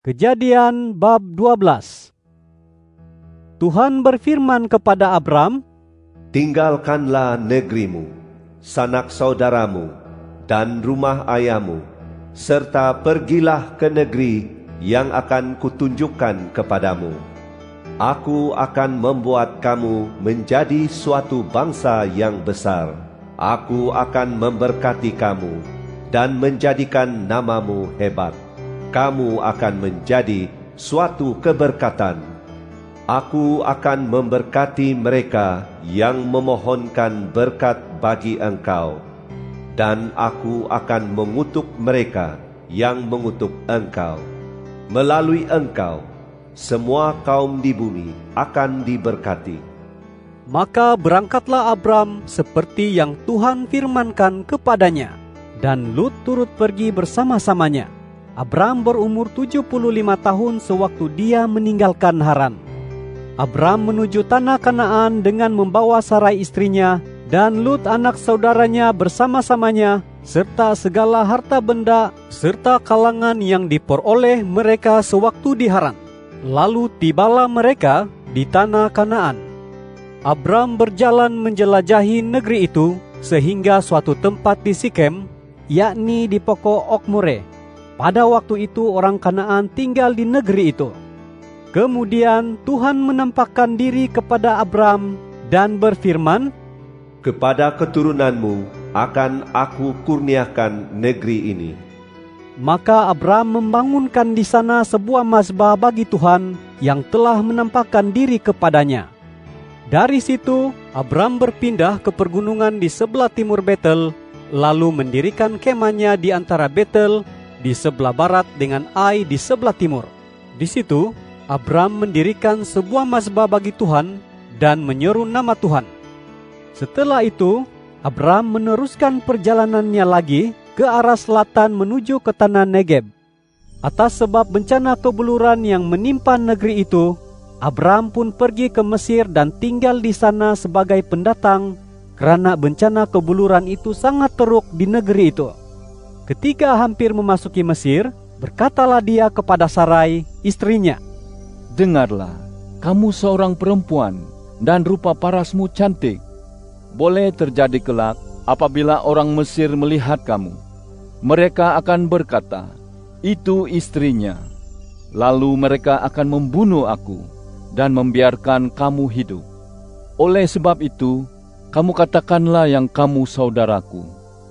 Kejadian bab 12. Tuhan berfirman kepada Abram, "Tinggalkanlah negerimu, sanak saudaramu, dan rumah ayahmu, serta pergilah ke negeri yang akan kutunjukkan kepadamu. Aku akan membuat kamu menjadi suatu bangsa yang besar. Aku akan memberkati kamu dan menjadikan namamu hebat. Kamu akan menjadi suatu keberkatan. Aku akan memberkati mereka yang memohonkan berkat bagi engkau, dan aku akan mengutuk mereka yang mengutuk engkau. Melalui engkau, semua kaum di bumi akan diberkati." Maka berangkatlah Abram seperti yang Tuhan firmankan kepadanya, dan Lut turut pergi bersama-samanya. Abram berumur 75 tahun sewaktu dia meninggalkan Haran. Abram menuju tanah Kanaan dengan membawa Sarai istrinya dan Lut anak saudaranya bersama-samanya, serta segala harta benda serta kalangan yang diperoleh mereka sewaktu di Haran. Lalu tibalah mereka di tanah Kanaan. Abram berjalan menjelajahi negeri itu sehingga suatu tempat di Sikem, yakni di pokok Okmore. Pada waktu itu orang Kanaan tinggal di negeri itu. Kemudian Tuhan menampakkan diri kepada Abram dan berfirman, "Kepada keturunanmu akan aku kurniakan negeri ini." Maka Abram membangunkan di sana sebuah mazbah bagi Tuhan yang telah menampakkan diri kepadanya. Dari situ Abram berpindah ke pergunungan di sebelah timur Betel, lalu mendirikan kemahnya di antara Betel di sebelah barat dengan Ai di sebelah timur. Di situ Abram mendirikan sebuah mazbah bagi Tuhan dan menyeru nama Tuhan. Setelah itu Abram meneruskan perjalanannya lagi ke arah selatan menuju ke tanah Negeb. Atas sebab bencana kebuluran yang menimpa negeri itu, Abram pun pergi ke Mesir dan tinggal di sana sebagai pendatang karena bencana kebuluran itu sangat teruk di negeri itu. Ketika hampir memasuki Mesir, berkatalah dia kepada Sarai, istrinya, "Dengarlah, kamu seorang perempuan dan rupa parasmu cantik. Boleh terjadi kelak apabila orang Mesir melihat kamu. Mereka akan berkata, 'Itu istrinya.' Lalu mereka akan membunuh aku dan membiarkan kamu hidup. Oleh sebab itu, kamu katakanlah yang kamu saudaraku,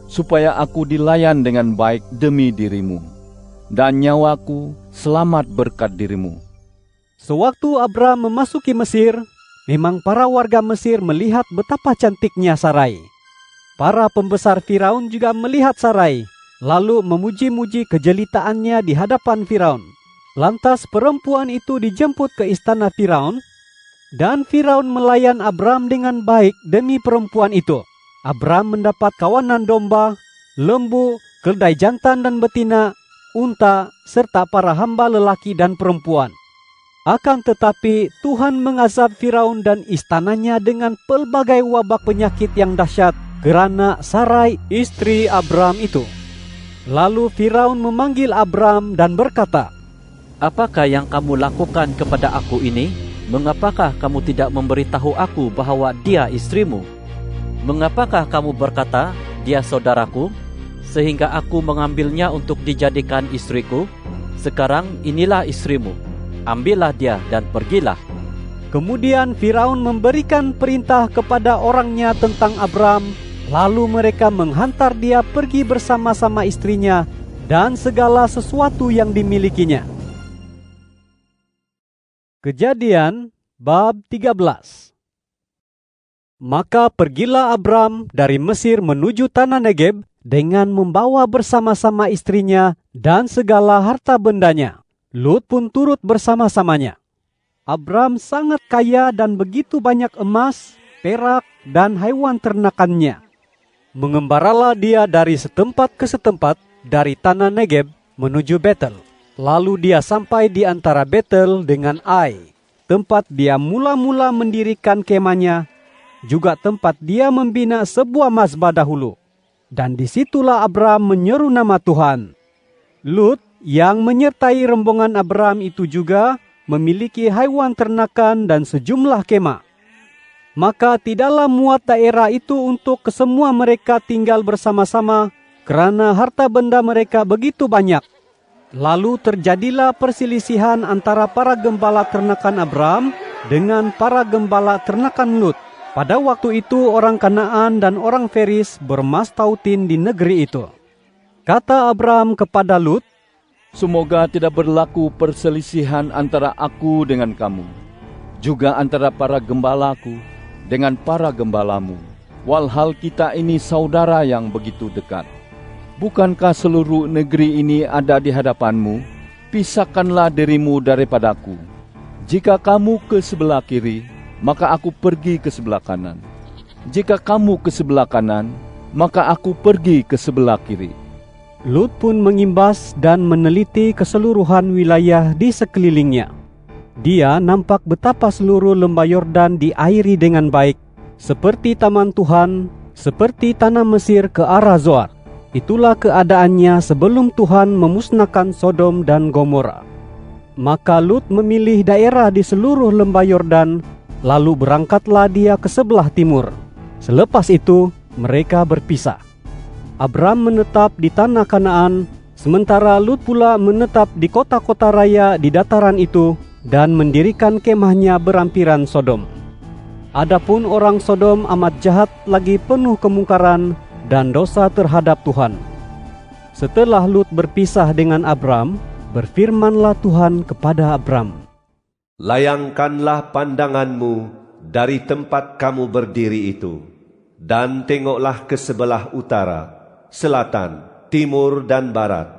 supaya aku dilayan dengan baik demi dirimu, dan nyawaku selamat berkat dirimu." Sewaktu Abram memasuki Mesir, memang para warga Mesir melihat betapa cantiknya Sarai. Para pembesar Firaun juga melihat Sarai, lalu memuji-muji kejelitaannya di hadapan Firaun. Lantas perempuan itu dijemput ke istana Firaun, dan Firaun melayan Abram dengan baik demi perempuan itu. Abram mendapat kawanan domba, lembu, keledai jantan dan betina, unta, serta para hamba lelaki dan perempuan. Akan tetapi Tuhan mengazab Firaun dan istananya dengan pelbagai wabak penyakit yang dahsyat kerana Sarai istri Abram itu. Lalu Firaun memanggil Abram dan berkata, "Apakah yang kamu lakukan kepada aku ini? Mengapakah kamu tidak memberitahu aku bahwa dia istrimu? Mengapakah kamu berkata, 'Dia saudaraku,' sehingga aku mengambilnya untuk dijadikan istriku? Sekarang inilah istrimu. Ambillah dia dan pergilah." Kemudian Firaun memberikan perintah kepada orangnya tentang Abram, lalu mereka menghantar dia pergi bersama-sama istrinya dan segala sesuatu yang dimilikinya. Kejadian bab 13. Maka pergilah Abram dari Mesir menuju tanah Negeb dengan membawa bersama-sama istrinya dan segala harta bendanya. Lut pun turut bersama-samanya. Abram sangat kaya dan begitu banyak emas, perak, dan hewan ternakannya. Mengembaralah dia dari setempat ke setempat dari tanah Negeb menuju Betel. Lalu dia sampai di antara Betel dengan Ai, tempat dia mula-mula mendirikan kemahnya, juga tempat dia membina sebuah mazbah dahulu. Dan disitulah Abram menyeru nama Tuhan. Lut yang menyertai rombongan Abram itu juga memiliki haiwan ternakan dan sejumlah kemah. Maka tidaklah muat daerah itu untuk kesemua mereka tinggal bersama-sama, kerana harta benda mereka begitu banyak. Lalu terjadilah perselisihan antara para gembala ternakan Abram dengan para gembala ternakan Lut. Pada waktu itu orang Kanaan dan orang Feris bermastautin di negeri itu. Kata Abram kepada Lut, "Semoga tidak berlaku perselisihan antara aku dengan kamu, juga antara para gembalaku dengan para gembalamu, walhal kita ini saudara yang begitu dekat. Bukankah seluruh negeri ini ada di hadapanmu? Pisahkanlah dirimu daripadaku. Jika kamu ke sebelah kiri, maka aku pergi ke sebelah kanan. Jika kamu ke sebelah kanan, maka aku pergi ke sebelah kiri." Lut pun mengimbas dan meneliti keseluruhan wilayah di sekelilingnya. Dia nampak betapa seluruh lembah Yordan diairi dengan baik, seperti taman Tuhan, seperti tanah Mesir ke arah Zoar. Itulah keadaannya sebelum Tuhan memusnahkan Sodom dan Gomora. Maka Lut memilih daerah di seluruh lembah Yordan, lalu berangkatlah dia ke sebelah timur. Selepas itu, mereka berpisah. Abram menetap di tanah Kanaan, sementara Lut pula menetap di kota-kota raya di dataran itu dan mendirikan kemahnya berampiran Sodom. Adapun orang Sodom amat jahat lagi penuh kemungkaran dan dosa terhadap Tuhan. Setelah Lut berpisah dengan Abram, berfirmanlah Tuhan kepada Abram, "Layangkanlah pandanganmu dari tempat kamu berdiri itu, dan tengoklah ke sebelah utara, selatan, timur, dan barat.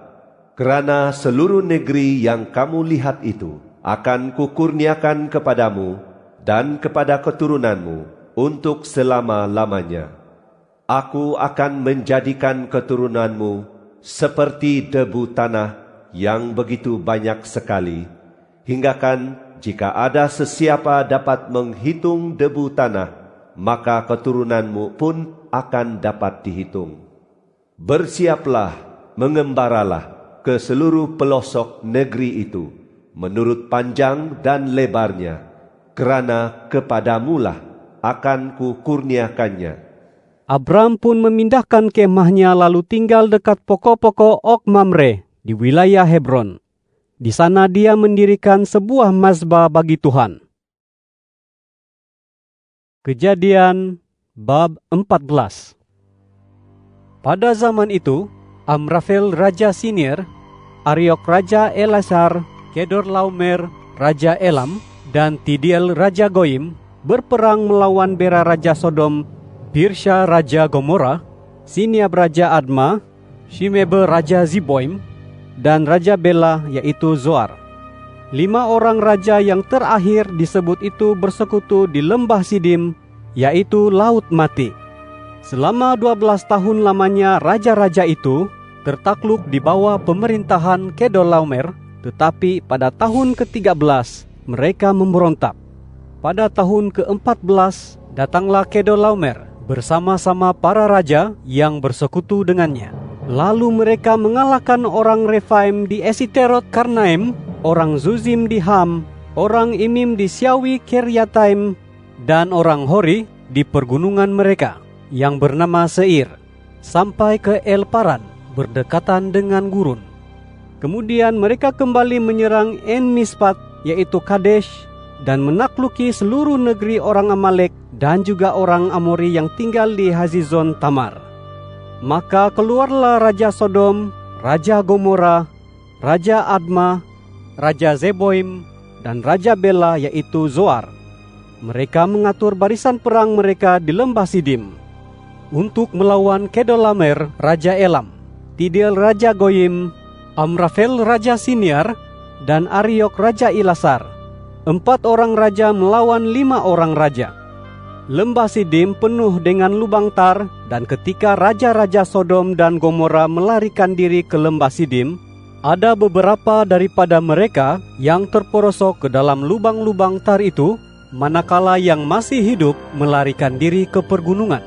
Kerana seluruh negeri yang kamu lihat itu akan kukurniakan kepadamu dan kepada keturunanmu untuk selama-lamanya. Aku akan menjadikan keturunanmu seperti debu tanah yang begitu banyak sekali, hinggakan jika ada sesiapa dapat menghitung debu tanah, maka keturunanmu pun akan dapat dihitung. Bersiaplah, mengembaralah ke seluruh pelosok negeri itu, menurut panjang dan lebarnya, kerana kepadamulah akan kukurniakannya." Abram pun memindahkan kemahnya lalu tinggal dekat pokok-pokok Ok Mamre di wilayah Hebron. Di sana dia mendirikan sebuah mazbah bagi Tuhan. Kejadian bab 14. Pada zaman itu, Amrafel Raja Sinir, Ariok Raja Elasar, Kedorlaomer Raja Elam, dan Tidiel Raja Goim berperang melawan Bera Raja Sodom, Birsha Raja Gomora, Siniab Raja Adma, Shimebe Raja Ziboim, dan Raja Bela yaitu Zoar. 5 orang raja yang terakhir disebut itu bersekutu di lembah Sidim, yaitu Laut Mati. Selama 12 tahun lamanya raja-raja itu tertakluk di bawah pemerintahan Kedorlaomer, tetapi pada tahun ke-13 mereka memberontak. Pada tahun ke-14 datanglah Kedorlaomer bersama-sama para raja yang bersekutu dengannya. Lalu mereka mengalahkan orang Refaim di Esiterot Karnaim, orang Zuzim di Ham, orang Imim di Siawi Kiryataim, dan orang Hori di pergunungan mereka yang bernama Seir, sampai ke El Paran, berdekatan dengan gurun. Kemudian mereka kembali menyerang En Mispat, yaitu Kadesh, dan menakluki seluruh negeri orang Amalek dan juga orang Amori yang tinggal di Hazizon Tamar. Maka keluarlah Raja Sodom, Raja Gomora, Raja Adma, Raja Zeboim, dan Raja Bela yaitu Zoar. Mereka mengatur barisan perang mereka di lembah Sidim untuk melawan Kedorlaomer Raja Elam, Tidiel Raja Goyim, Amrafel Raja Siniar, dan Ariok Raja Elasar. 4 orang raja melawan 5 orang raja. Lembah Sidim penuh dengan lubang tar, dan ketika raja-raja Sodom dan Gomora melarikan diri ke lembah Sidim, ada beberapa daripada mereka yang terperosok ke dalam lubang-lubang tar itu, manakala yang masih hidup melarikan diri ke pergunungan.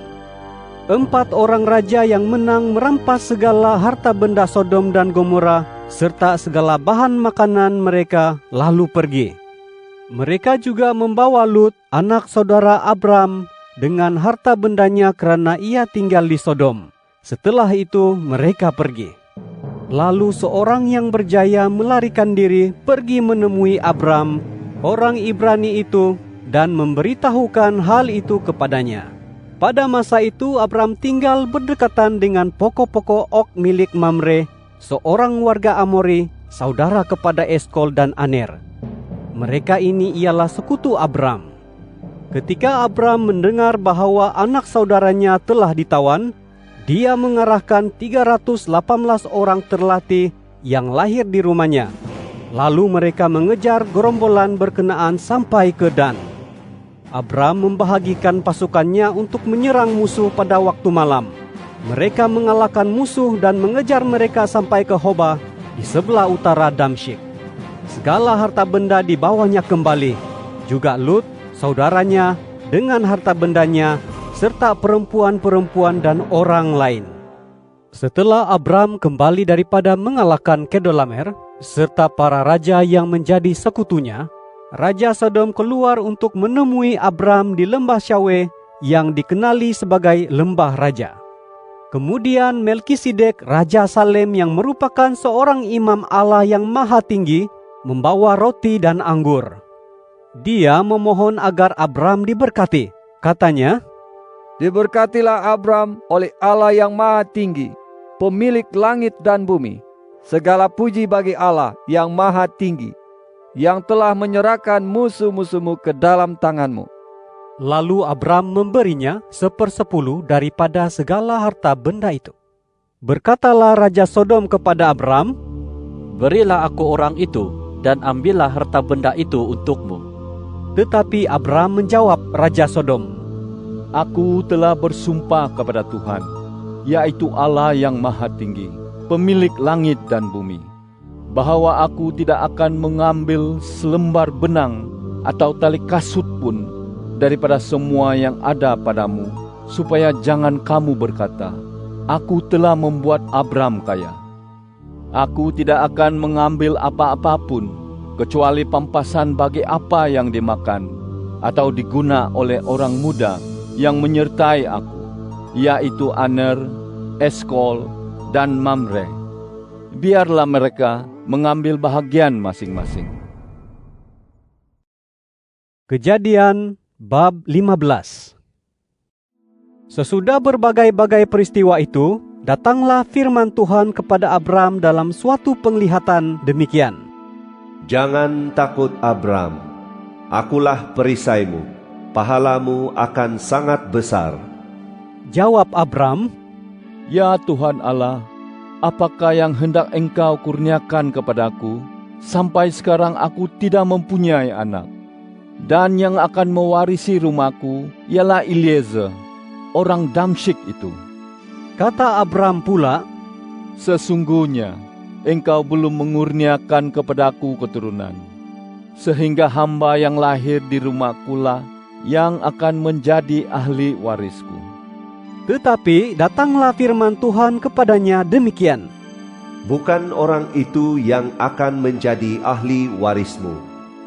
4 orang raja yang menang merampas segala harta benda Sodom dan Gomora serta segala bahan makanan mereka, lalu pergi. Mereka juga membawa Lut, anak saudara Abram, dengan harta bendanya karena ia tinggal di Sodom. Setelah itu mereka pergi. Lalu seorang yang berjaya melarikan diri pergi menemui Abram, orang Ibrani itu, dan memberitahukan hal itu kepadanya. Pada masa itu Abram tinggal berdekatan dengan pokok-pokok ok milik Mamre, seorang warga Amori, saudara kepada Eskol dan Aner. Mereka ini ialah sekutu Abram. Ketika Abram mendengar bahwa anak saudaranya telah ditawan, dia mengarahkan 318 orang terlatih yang lahir di rumahnya. Lalu mereka mengejar gerombolan berkenaan sampai ke Dan. Abram membahagikan pasukannya untuk menyerang musuh pada waktu malam. Mereka mengalahkan musuh dan mengejar mereka sampai ke Hoba di sebelah utara Damsyik. Segala harta benda dibawanya kembali, juga Lut, saudaranya, dengan harta bendanya, serta perempuan-perempuan dan orang lain. Setelah Abram kembali daripada mengalahkan Kedolamer, serta para raja yang menjadi sekutunya, Raja Sodom keluar untuk menemui Abram di lembah Syawe yang dikenali sebagai lembah raja. Kemudian Melkisedek, Raja Salem yang merupakan seorang imam Allah yang maha tinggi, membawa roti dan anggur. Dia memohon agar Abram diberkati. Katanya, Diberkatilah Abram oleh Allah yang maha tinggi, pemilik langit dan bumi. Segala puji bagi Allah yang maha tinggi, yang telah menyerahkan musuh-musuhmu ke dalam tanganmu. Lalu Abram memberinya 1/10 daripada segala harta benda itu. Berkatalah Raja Sodom kepada Abram, Berilah aku orang itu, dan ambillah harta benda itu untukmu. Tetapi Abram menjawab Raja Sodom, Aku telah bersumpah kepada Tuhan, yaitu Allah yang maha tinggi, pemilik langit dan bumi, bahwa aku tidak akan mengambil selembar benang atau tali kasut pun daripada semua yang ada padamu, supaya jangan kamu berkata, Aku telah membuat Abram kaya. Aku tidak akan mengambil apa-apapun, kecuali pampasan bagi apa yang dimakan, atau diguna oleh orang muda yang menyertai aku, yaitu Aner, Eskol, dan Mamre. Biarlah mereka mengambil bahagian masing-masing. Kejadian bab 15. Sesudah berbagai-bagai peristiwa itu, datanglah firman Tuhan kepada Abram dalam suatu penglihatan demikian. Jangan takut Abram, akulah perisaimu, pahalamu akan sangat besar. Jawab Abram, Ya Tuhan Allah, apakah yang hendak Engkau kurniakan kepadaku? Sampai sekarang aku tidak mempunyai anak. Dan yang akan mewarisi rumahku ialah Eliezer, orang Damsyik itu. Kata Abram pula, Sesungguhnya Engkau belum mengurniakan kepadaku keturunan, sehingga hamba yang lahir di rumahkulah yang akan menjadi ahli warisku. Tetapi datanglah firman Tuhan kepadanya demikian. Bukan orang itu yang akan menjadi ahli warismu,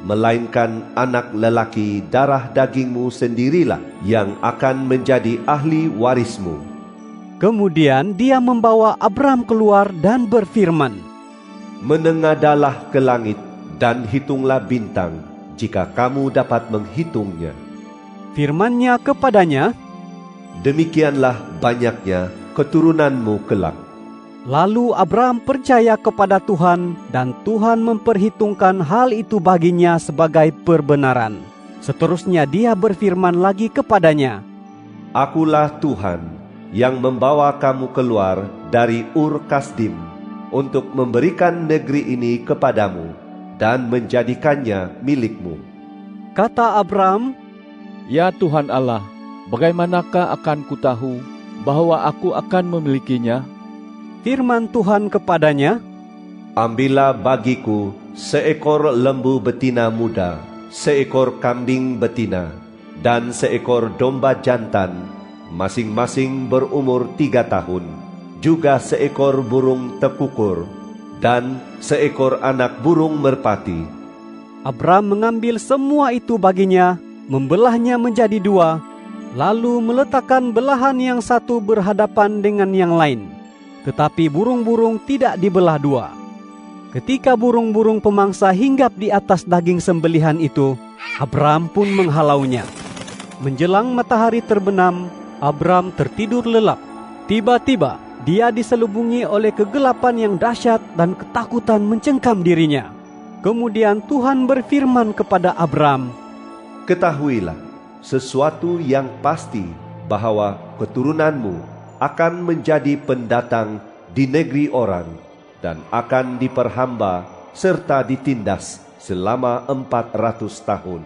melainkan anak lelaki darah dagingmu sendirilah yang akan menjadi ahli warismu. Kemudian dia membawa Abram keluar dan berfirman, Menengadalah ke langit dan hitunglah bintang, jika kamu dapat menghitungnya. Firman-Nya kepadanya, Demikianlah banyaknya keturunanmu kelak. Lalu Abram percaya kepada Tuhan, dan Tuhan memperhitungkan hal itu baginya sebagai perbenaran. Seterusnya dia berfirman lagi kepadanya, Akulah Tuhan yang membawa kamu keluar dari Ur Kasdim untuk memberikan negeri ini kepadamu dan menjadikannya milikmu. Kata Abram, Ya Tuhan Allah, bagaimanakah akan ku tahu bahwa aku akan memilikinya? Firman Tuhan kepadanya, Ambillah bagiku seekor lembu betina muda, seekor kambing betina, dan seekor domba jantan, masing-masing berumur 3 tahun, juga seekor burung tekukur, dan seekor anak burung merpati. Abram mengambil semua itu baginya, membelahnya menjadi 2, lalu meletakkan belahan yang satu berhadapan dengan yang lain. Tetapi burung-burung tidak dibelah 2. Ketika burung-burung pemangsa hinggap di atas daging sembelihan itu, Abram pun menghalaunya. Menjelang matahari terbenam, Abram tertidur lelap. Tiba-tiba dia diselubungi oleh kegelapan yang dahsyat dan ketakutan mencengkam dirinya. Kemudian Tuhan berfirman kepada Abram, Ketahuilah sesuatu yang pasti bahwa keturunanmu akan menjadi pendatang di negeri orang dan akan diperhamba serta ditindas selama 400 tahun.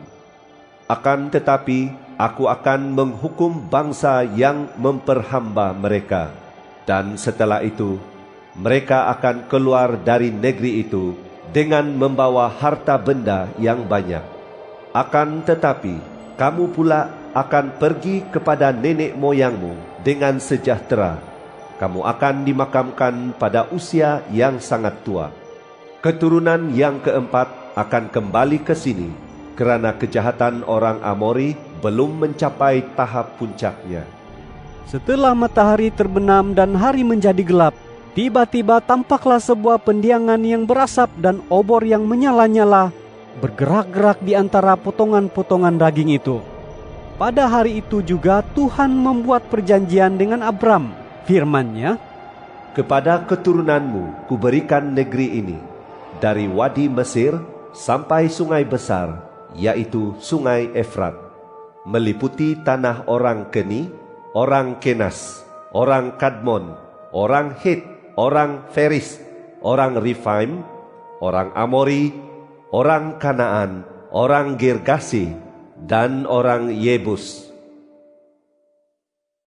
Akan tetapi aku akan menghukum bangsa yang memperhamba mereka, dan setelah itu mereka akan keluar dari negeri itu dengan membawa harta benda yang banyak. Akan tetapi kamu pula akan pergi kepada nenek moyangmu dengan sejahtera. Kamu akan dimakamkan pada usia yang sangat tua. Keturunan yang keempat akan kembali ke sini, kerana kejahatan orang Amori belum mencapai tahap puncaknya. Setelah matahari terbenam dan hari menjadi gelap, tiba-tiba tampaklah sebuah pendiangan yang berasap dan obor yang menyala-nyala bergerak-gerak di antara potongan-potongan daging itu. Pada hari itu juga Tuhan membuat perjanjian dengan Abram. Firman-Nya, Kepada keturunanmu kuberikan negeri ini, dari Wadi Mesir sampai sungai besar, yaitu sungai Efrat, meliputi tanah orang Keni, orang Kenas, orang Kadmon, orang Het, orang Feris, orang Rifaim, orang Amori, orang Kanaan, orang Girgasi, dan orang Yebus.